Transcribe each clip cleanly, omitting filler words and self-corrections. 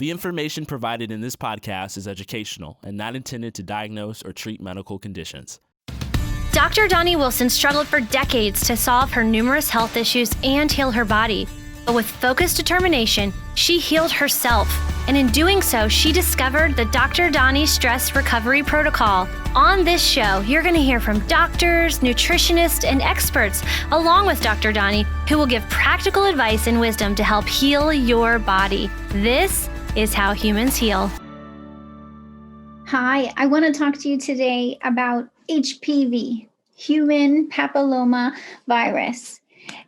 The information provided in this podcast is educational and not intended to diagnose or treat medical conditions. Dr. Doni Wilson struggled for decades to solve her numerous health issues and heal her body. But with focused determination, she healed herself. And in doing so, she discovered the Dr. Doni Stress Recovery Protocol. On this show, you're going to hear from doctors, nutritionists, and experts, along with Dr. Doni, who will give practical advice and wisdom to help heal your body. This is How Humans Heal. Hi, I want to talk to you today about HPV, human papillomavirus.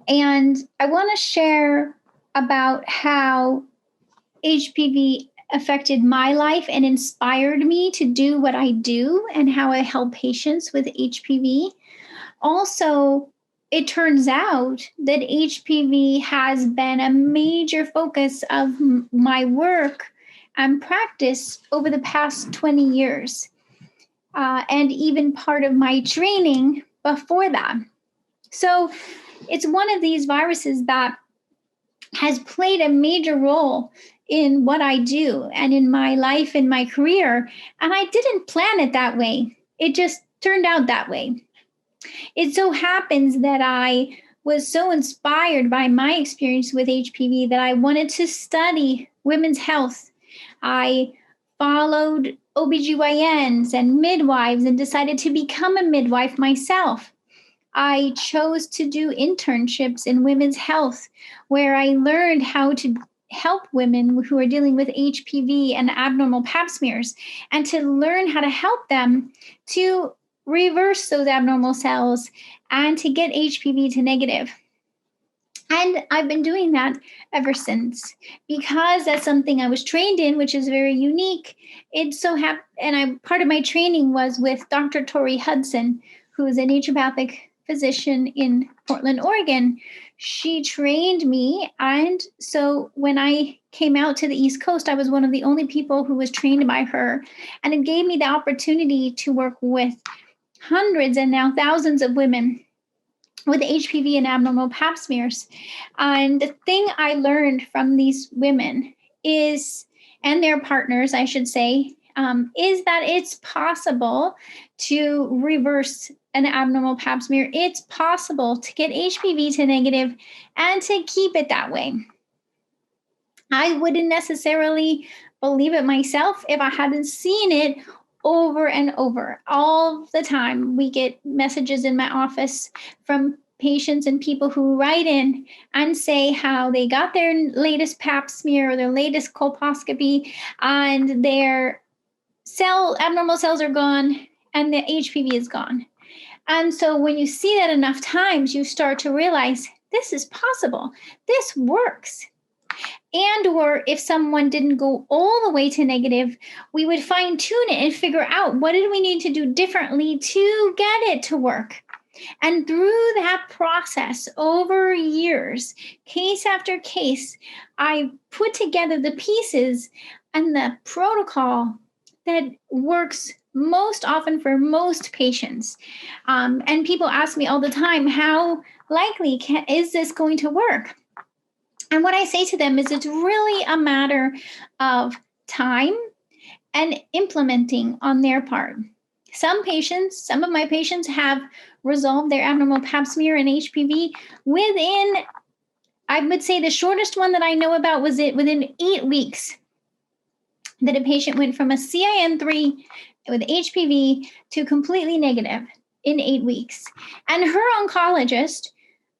And I want to share about how HPV affected my life and inspired me to do what I do and how I help patients with HPV. Also, it turns out that HPV has been a major focus of my work and practice over the past 20 years, and even part of my training before that. So it's one of these viruses that has played a major role in what I do and in my life and my career. And I didn't plan it that way. It just turned out that way. It so happens that I was so inspired by my experience with HPV that I wanted to study women's health. I followed OBGYNs and midwives and decided to become a midwife myself. I chose to do internships in women's health, where I learned how to help women who are dealing with HPV and abnormal pap smears, and to learn how to help them to reverse those abnormal cells and to get HPV to negative. And I've been doing that ever since, because that's something I was trained in, which is very unique. Part of my training was with Dr. Tori Hudson, who is a naturopathic physician in Portland, Oregon. She trained me. And so when I came out to the East Coast, I was one of the only people who was trained by her. And it gave me the opportunity to work with hundreds and now thousands of women with HPV and abnormal pap smears. And the thing I learned from these women and their partners, I should say, is that it's possible to reverse an abnormal pap smear. It's possible to get HPV to negative and to keep it that way. I wouldn't necessarily believe it myself if I hadn't seen it over and over. All the time, we get messages in my office from patients and people who write in and say how they got their latest pap smear or their latest colposcopy and their abnormal cells are gone and the HPV is gone. And so when you see that enough times, you start to realize this is possible. This works. Or if someone didn't go all the way to negative, we would fine tune it and figure out what did we need to do differently to get it to work. And through that process, over years, case after case, I put together the pieces and the protocol that works most often for most patients. And people ask me all the time, how likely is this going to work? And what I say to them is it's really a matter of time and implementing on their part. Some of my patients have resolved their abnormal pap smear and HPV within, I would say the shortest one that I know about was within 8 weeks, that a patient went from a CIN3 with HPV to completely negative in 8 weeks. And her oncologist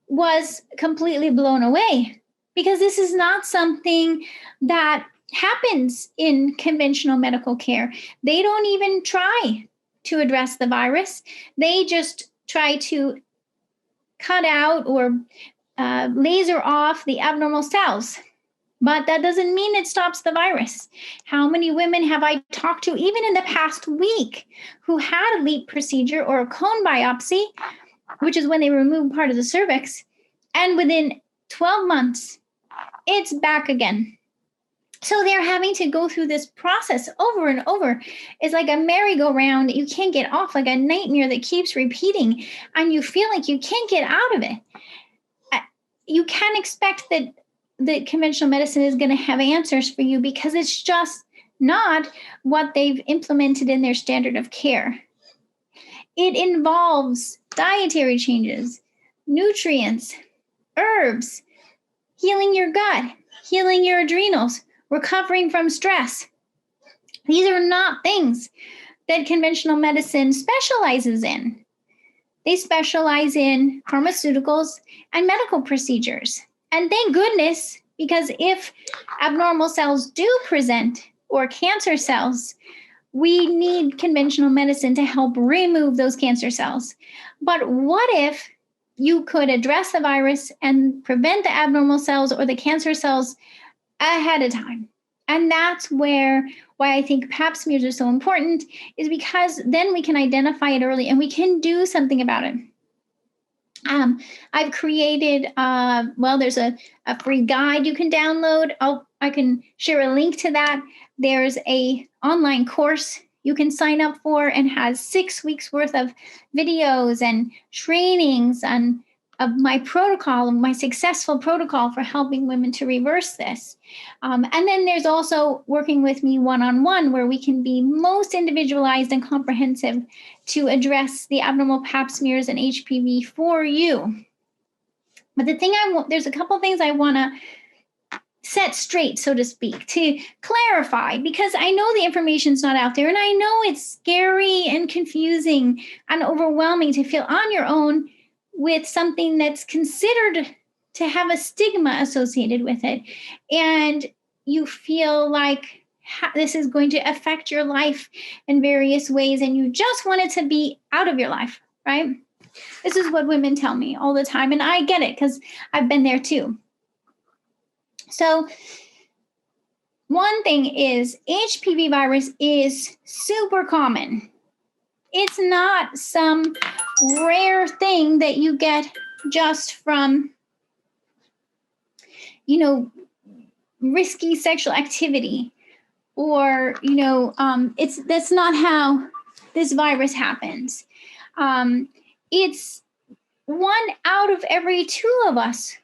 was completely blown away, because this is not something that happens in conventional medical care. They don't even try to address the virus. They just try to cut out or laser off the abnormal cells. But that doesn't mean it stops the virus. How many women have I talked to, even in the past week, who had a LEEP procedure or a cone biopsy, which is when they remove part of the cervix, and within 12 months, it's back again. So they're having to go through this process over and over. It's like a merry-go-round. You can't get off, like a nightmare that keeps repeating, and you feel like you can't get out of it. You can't expect that that conventional medicine is going to have answers for you, because it's just not what they've implemented in their standard of care. It involves dietary changes, nutrients, herbs, healing your gut, healing your adrenals, recovering from stress. These are not things that conventional medicine specializes in. They specialize in pharmaceuticals and medical procedures. And thank goodness, because if abnormal cells do present, or cancer cells, we need conventional medicine to help remove those cancer cells. But what if you could address the virus and prevent the abnormal cells or the cancer cells ahead of time? And that's why I think Pap smears are so important, is because then we can identify it early and we can do something about it. I've created, there's a free guide you can download. I can share a link to that. There's a online course you can sign up for, and has 6 weeks worth of videos and trainings and of my protocol, my successful protocol for helping women to reverse this. And then there's also working with me one-on-one, where we can be most individualized and comprehensive to address the abnormal Pap smears and HPV for you. But there's a couple things I want to set straight, so to speak, to clarify, because I know the information's not out there, and I know it's scary and confusing and overwhelming to feel on your own with something that's considered to have a stigma associated with it. And you feel like this is going to affect your life in various ways, and you just want it to be out of your life, right? This is what women tell me all the time, and I get it because I've been there too. So one thing is, HPV virus is super common. It's not some rare thing that you get just from, risky sexual activity, or, that's not how this virus happens. It's 1 out of every 2 of us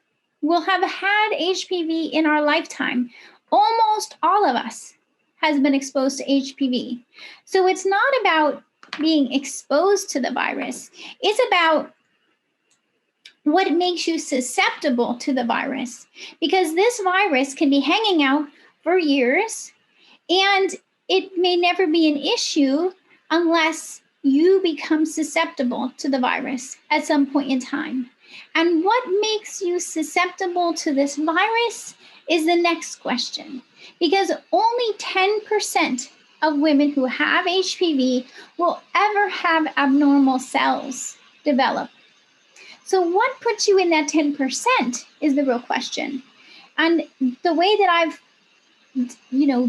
will have had HPV in our lifetime. Almost all of us has been exposed to HPV. So it's not about being exposed to the virus. It's about what makes you susceptible to the virus, because this virus can be hanging out for years, and it may never be an issue unless you become susceptible to the virus at some point in time. And what makes you susceptible to this virus is the next question, because only 10% of women who have HPV will ever have abnormal cells develop. So what puts you in that 10% is the real question. And the way that I've,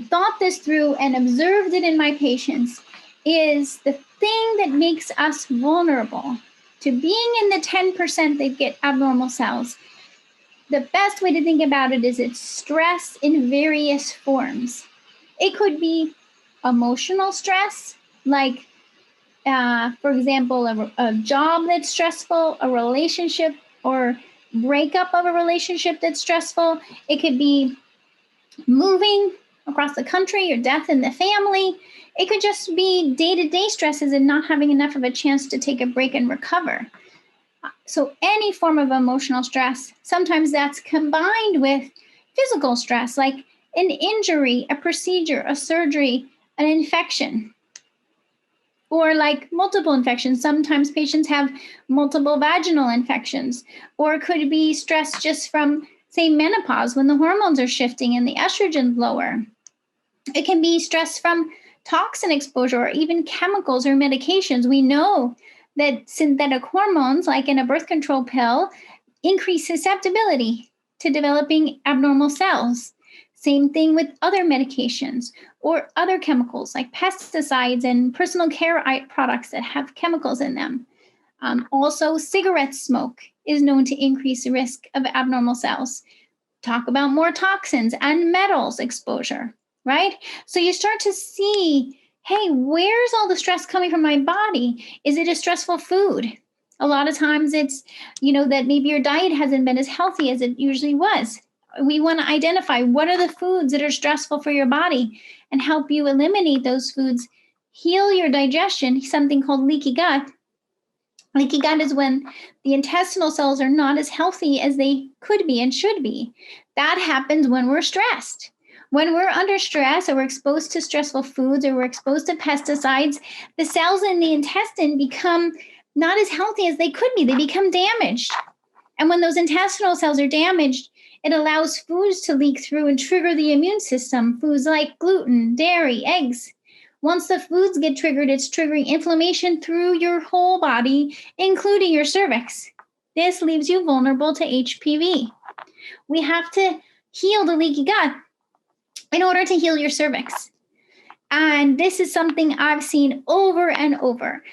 thought this through and observed it in my patients is the thing that makes us vulnerable to being in the 10% that get abnormal cells. The best way to think about it is it's stress in various forms. It could be emotional stress, like, for example, a job that's stressful, a relationship or breakup of a relationship that's stressful. It could be moving across the country or death in the family. It could just be day-to-day stresses and not having enough of a chance to take a break and recover. So any form of emotional stress, sometimes that's combined with physical stress, like an injury, a procedure, a surgery, an infection, or like multiple infections. Sometimes patients have multiple vaginal infections, or it could be stress just from, say, menopause, when the hormones are shifting and the estrogen's lower. It can be stress from toxin exposure, or even chemicals or medications. We know that synthetic hormones, like in a birth control pill, increase susceptibility to developing abnormal cells. Same thing with other medications or other chemicals like pesticides and personal care products that have chemicals in them. Also, cigarette smoke is known to increase the risk of abnormal cells. Talk about more toxins and metals exposure, right? So you start to see, hey, where's all the stress coming from my body? Is it a stressful food? A lot of times it's, that maybe your diet hasn't been as healthy as it usually was. We want to identify what are the foods that are stressful for your body and help you eliminate those foods, heal your digestion, something called leaky gut. Leaky gut is when the intestinal cells are not as healthy as they could be and should be. That happens when we're stressed. When we're under stress or we're exposed to stressful foods or we're exposed to pesticides, the cells in the intestine become not as healthy as they could be. They become damaged. And when those intestinal cells are damaged, it allows foods to leak through and trigger the immune system, foods like gluten, dairy, eggs. Once the foods get triggered, it's triggering inflammation through your whole body, including your cervix. This leaves you vulnerable to HPV. We have to heal the leaky gut in order to heal your cervix. And this is something I've seen over and over.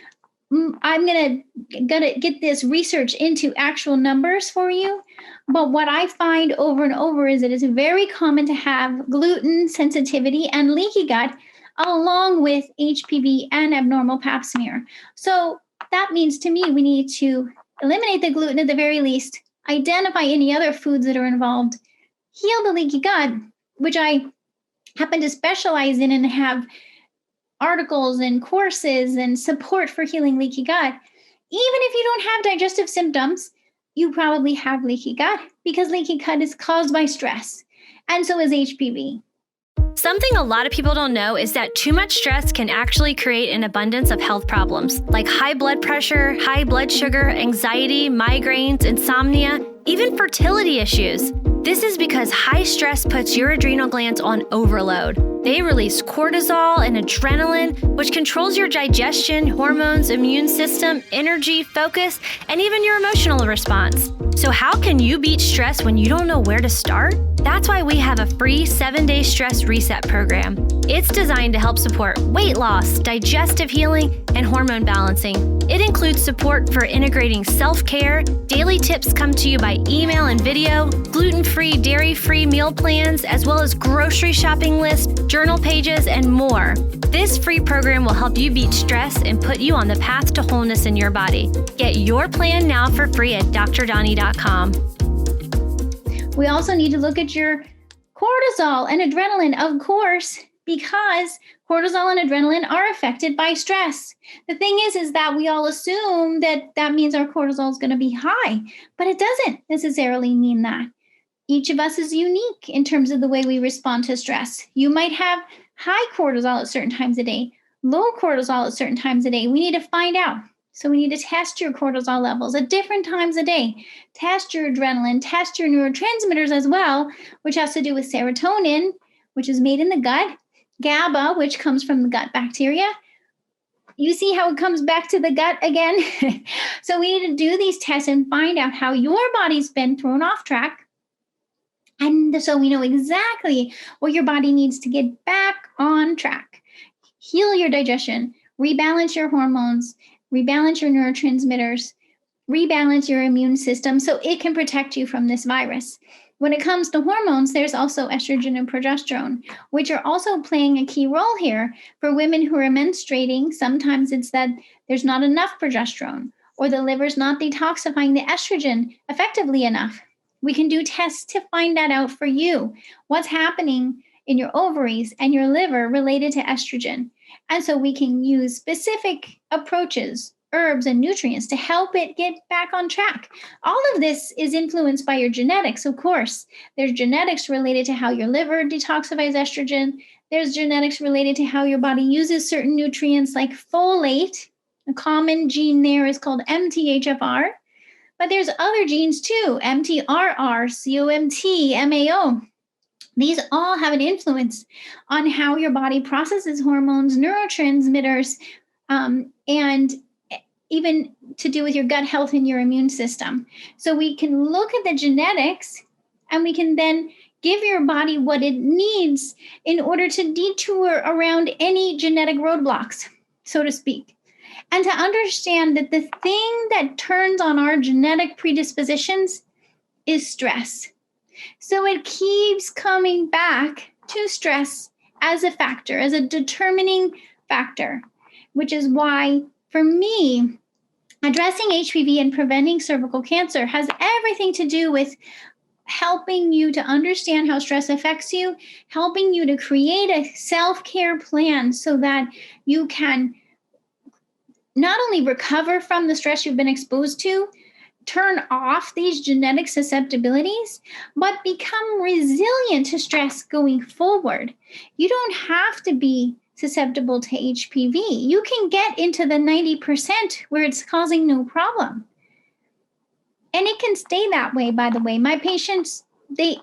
I'm gonna get this research into actual numbers for you. But what I find over and over is it is very common to have gluten sensitivity and leaky gut along with HPV and abnormal pap smear. So that means to me, we need to eliminate the gluten at the very least, identify any other foods that are involved, heal the leaky gut, which I happen to specialize in and have articles and courses and support for healing leaky gut. Even if you don't have digestive symptoms, you probably have leaky gut because leaky gut is caused by stress, and so is HPV. Something a lot of people don't know is that too much stress can actually create an abundance of health problems like high blood pressure, high blood sugar, anxiety, migraines, insomnia, even fertility issues. This is because high stress puts your adrenal glands on overload. They release cortisol and adrenaline, which controls your digestion, hormones, immune system, energy, focus, and even your emotional response. So how can you beat stress when you don't know where to start? That's why we have a free 7-day stress reset program. It's designed to help support weight loss, digestive healing, and hormone balancing. It includes support for integrating self-care. Daily tips come to you by email and video, gluten-free, dairy-free meal plans, as well as grocery shopping lists, journal pages, and more. This free program will help you beat stress and put you on the path to wholeness in your body. Get your plan now for free at drdoni.com. We also need to look at your cortisol and adrenaline, of course, because cortisol and adrenaline are affected by stress. The thing is that we all assume that means our cortisol is going to be high, but it doesn't necessarily mean that. Each of us is unique in terms of the way we respond to stress. You might have high cortisol at certain times a day, low cortisol at certain times a day. We need to find out. So we need to test your cortisol levels at different times a day. Test your adrenaline, test your neurotransmitters as well, which has to do with serotonin, which is made in the gut, GABA, which comes from the gut bacteria. You see how it comes back to the gut again? So we need to do these tests and find out how your body's been thrown off track. And so we know exactly what your body needs to get back on track. Heal your digestion, rebalance your hormones, rebalance your neurotransmitters, rebalance your immune system so it can protect you from this virus. When it comes to hormones, there's also estrogen and progesterone, which are also playing a key role here. For women who are menstruating, sometimes it's that there's not enough progesterone or the liver's not detoxifying the estrogen effectively enough. We can do tests to find that out for you. What's happening in your ovaries and your liver related to estrogen. And so we can use specific approaches, herbs, and nutrients to help it get back on track. All of this is influenced by your genetics, of course. There's genetics related to how your liver detoxifies estrogen. There's genetics related to how your body uses certain nutrients like folate. A common gene there is called MTHFR. But there's other genes too, MTRR, COMT, MAO. These all have an influence on how your body processes hormones, neurotransmitters, and even to do with your gut health and your immune system. So we can look at the genetics and we can then give your body what it needs in order to detour around any genetic roadblocks, so to speak. And to understand that the thing that turns on our genetic predispositions is stress. So it keeps coming back to stress as a factor, as a determining factor, which is why, for me, addressing HPV and preventing cervical cancer has everything to do with helping you to understand how stress affects you, helping you to create a self-care plan so that you can not only recover from the stress you've been exposed to, turn off these genetic susceptibilities, but become resilient to stress going forward. You don't have to be susceptible to HPV. You can get into the 90% where it's causing no problem. And it can stay that way, by the way. My patients,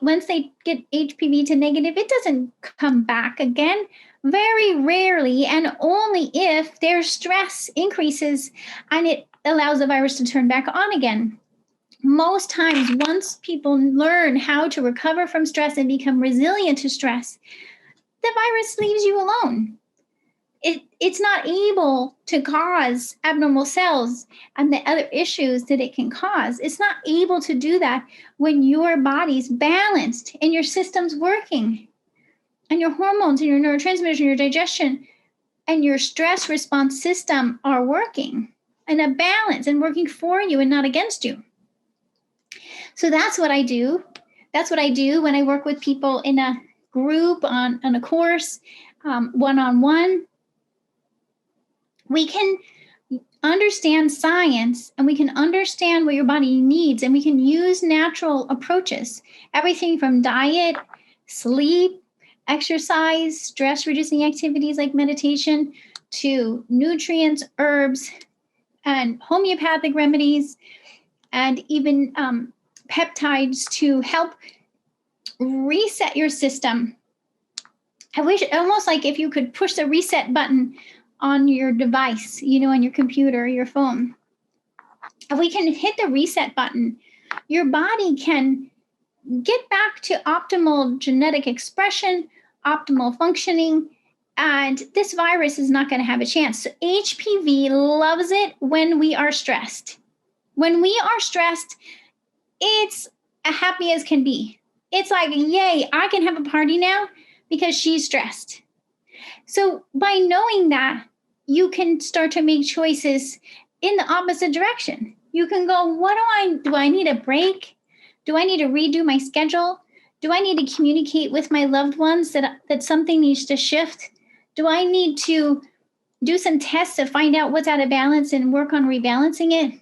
once they get HPV to negative, it doesn't come back again. Very rarely, and only if their stress increases and it allows the virus to turn back on again. Most times, once people learn how to recover from stress and become resilient to stress, the virus leaves you alone. It's not able to cause abnormal cells and the other issues that it can cause. It's not able to do that when your body's balanced and your system's working and your hormones and your neurotransmitters and your digestion and your stress response system are working in a balance and working for you and not against you. So that's what I do. That's what I do when I work with people in a group on a course, one-on-one. We can understand science and we can understand what your body needs, and we can use natural approaches, everything from diet, sleep, exercise, stress-reducing activities like meditation, to nutrients, herbs, and homeopathic remedies, and even peptides to help reset your system. I wish, almost like if you could push the reset button on your device, on your computer or your phone. If we can hit the reset button, your body can get back to optimal genetic expression, optimal functioning, and this virus is not going to have a chance. So HPV loves it when we are stressed. When we are stressed, it's happy as can be. It's like, yay, I can have a party now because she's stressed. So by knowing that, you can start to make choices in the opposite direction. You can go, do I need a break? Do I need to redo my schedule? Do I need to communicate with my loved ones that something needs to shift? Do I need to do some tests to find out what's out of balance and work on rebalancing it?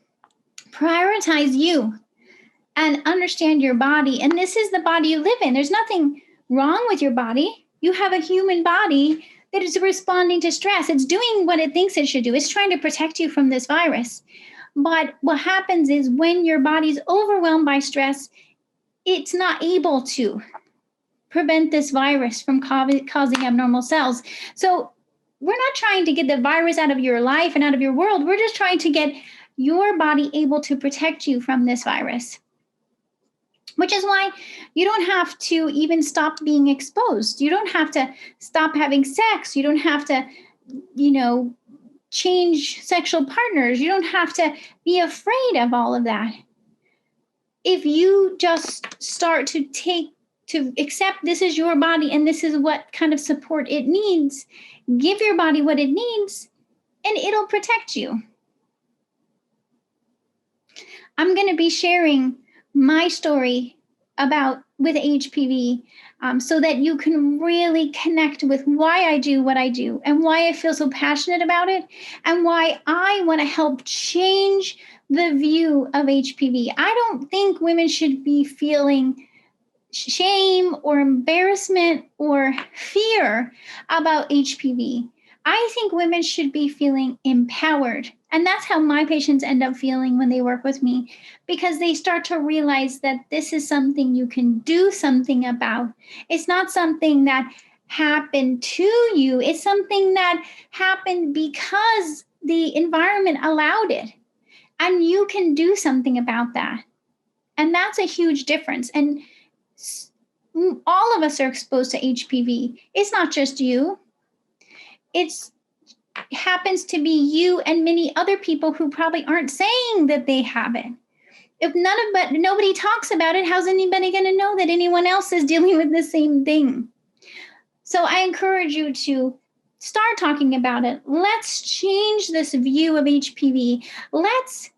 Prioritize you and understand your body. And this is the body you live in. There's nothing wrong with your body. You have a human body that is responding to stress. It's doing what it thinks it should do. It's trying to protect you from this virus. But what happens is when your body's overwhelmed by stress, it's not able to prevent this virus from causing abnormal cells. So we're not trying to get the virus out of your life and out of your world. We're just trying to get your body able to protect you from this virus, which is why you don't have to even stop being exposed. You don't have to stop having sex. You don't have to, change sexual partners. You don't have to be afraid of all of that. If you just start to accept this is your body and this is what kind of support it needs, give your body what it needs, and it'll protect you. I'm going to be sharing my story with HPV so that you can really connect with why I do what I do and why I feel so passionate about it and why I want to help change the view of HPV. I don't think women should be feeling shame or embarrassment or fear about HPV. I think women should be feeling empowered. And that's how my patients end up feeling when they work with me, because they start to realize that this is something you can do something about. It's not something that happened to you. It's something that happened because the environment allowed it. And you can do something about that. And that's a huge difference. And all of us are exposed to HPV. It's not just you. It happens to be you and many other people who probably aren't saying that they have it. If nobody talks about it, how's anybody going to know that anyone else is dealing with the same thing? So I encourage you to start talking about it. Let's change this view of HPV. Let's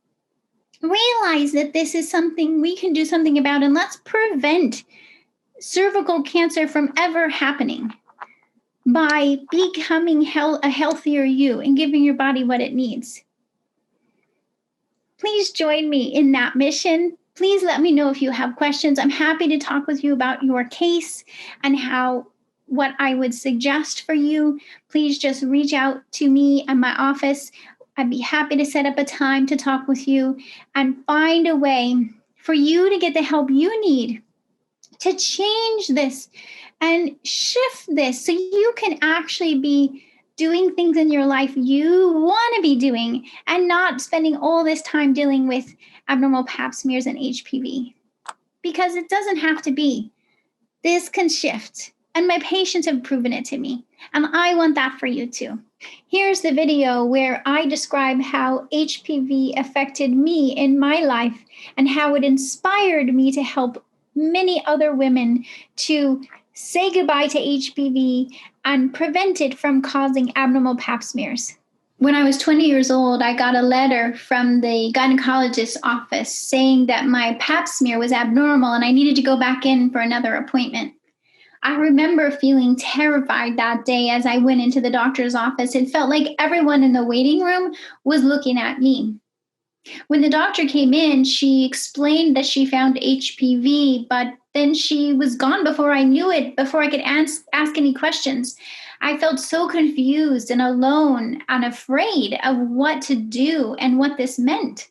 realize that this is something we can do something about, and let's prevent cervical cancer from ever happening by becoming a healthier you and giving your body what it needs. Please join me in that mission. Please let me know if you have questions. I'm happy to talk with you about your case and what I would suggest for you. Please just reach out to me at my office. I'd be happy to set up a time to talk with you and find a way for you to get the help you need to change this and shift this so you can actually be doing things in your life you want to be doing and not spending all this time dealing with abnormal pap smears and HPV. Because it doesn't have to be. This can shift. And my patients have proven it to me. And I want that for you too. Here's the video where I describe how HPV affected me in my life and how it inspired me to help many other women to say goodbye to HPV and prevent it from causing abnormal pap smears. When I was 20 years old, I got a letter from the gynecologist's office saying that my pap smear was abnormal and I needed to go back in for another appointment. I remember feeling terrified that day as I went into the doctor's office. It felt like everyone in the waiting room was looking at me. When the doctor came in, she explained that she found HPV, but then she was gone before I knew it, before I could ask any questions. I felt so confused and alone and afraid of what to do and what this meant.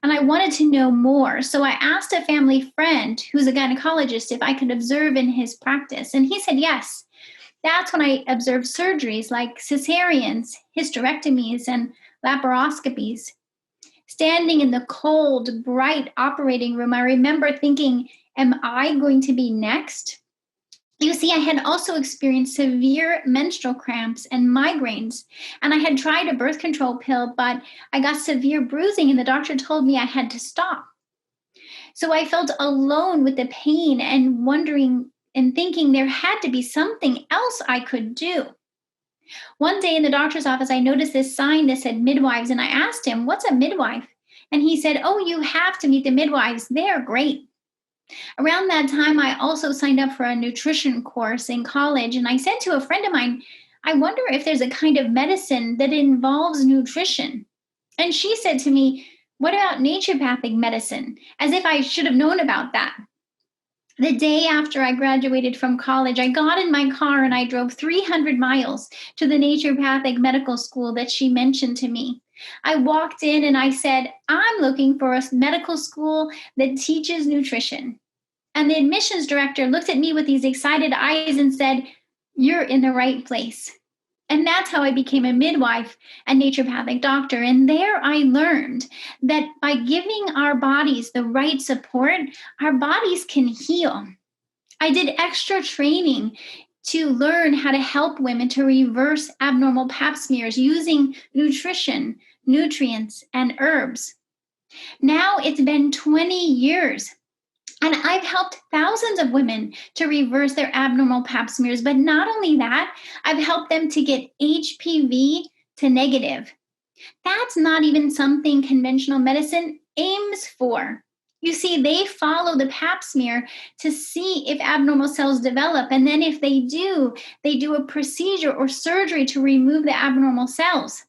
And I wanted to know more. So I asked a family friend who's a gynecologist if I could observe in his practice. And he said yes. That's when I observed surgeries like cesareans, hysterectomies, and laparoscopies. Standing in the cold, bright operating room, I remember thinking, am I going to be next? You see, I had also experienced severe menstrual cramps and migraines, and I had tried a birth control pill, but I got severe bruising, and the doctor told me I had to stop. So I felt alone with the pain and wondering and thinking there had to be something else I could do. One day in the doctor's office, I noticed this sign that said midwives, and I asked him, what's a midwife? And he said, oh, you have to meet the midwives. They're great. Around that time, I also signed up for a nutrition course in college, and I said to a friend of mine, I wonder if there's a kind of medicine that involves nutrition. And she said to me, what about naturopathic medicine? As if I should have known about that. The day after I graduated from college, I got in my car and I drove 300 miles to the naturopathic medical school that she mentioned to me. I walked in and I said, I'm looking for a medical school that teaches nutrition. And the admissions director looked at me with these excited eyes and said, you're in the right place. And that's how I became a midwife and naturopathic doctor. And there I learned that by giving our bodies the right support, our bodies can heal. I did extra training to learn how to help women to reverse abnormal pap smears using nutrition, nutrients, and herbs. Now it's been 20 years. And I've helped thousands of women to reverse their abnormal pap smears. But not only that, I've helped them to get HPV to negative. That's not even something conventional medicine aims for. You see, they follow the pap smear to see if abnormal cells develop. And then if they do a procedure or surgery to remove the abnormal cells.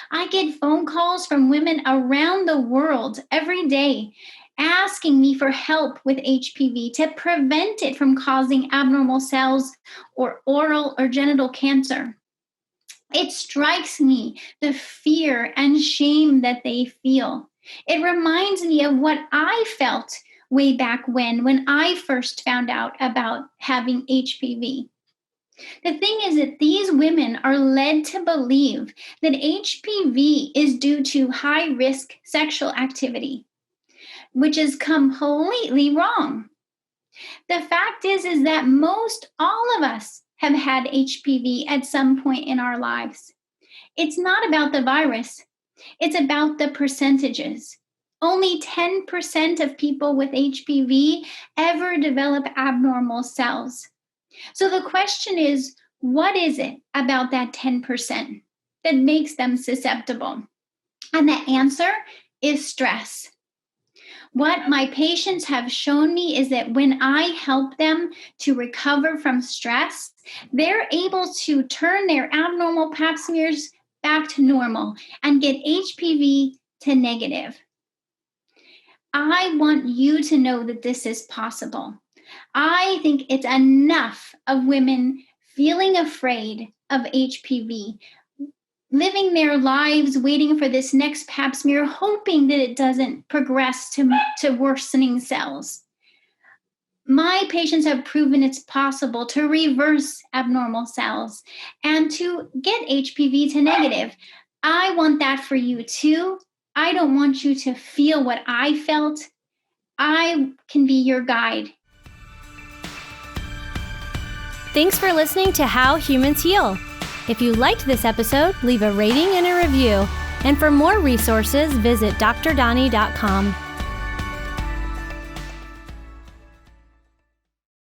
I get phone calls from women around the world every day asking me for help with HPV to prevent it from causing abnormal cells or oral or genital cancer. It strikes me the fear and shame that they feel. It reminds me of what I felt way back when I first found out about having HPV. The thing is that these women are led to believe that HPV is due to high-risk sexual activity, which is completely wrong. The fact is that most all of us have had HPV at some point in our lives. It's not about the virus. It's about the percentages. Only 10% of people with HPV ever develop abnormal cells. So the question is, what is it about that 10% that makes them susceptible? And the answer is stress. What my patients have shown me is that when I help them to recover from stress, they're able to turn their abnormal pap smears back to normal and get HPV to negative. I want you to know that this is possible. I think it's enough of women feeling afraid of HPV, living their lives waiting for this next pap smear, hoping that it doesn't progress to worsening cells. My patients have proven it's possible to reverse abnormal cells and to get HPV to negative. I want that for you too. I don't want you to feel what I felt. I can be your guide. Thanks for listening to How Humans Heal. If you liked this episode, leave a rating and a review. And for more resources, visit drdoni.com.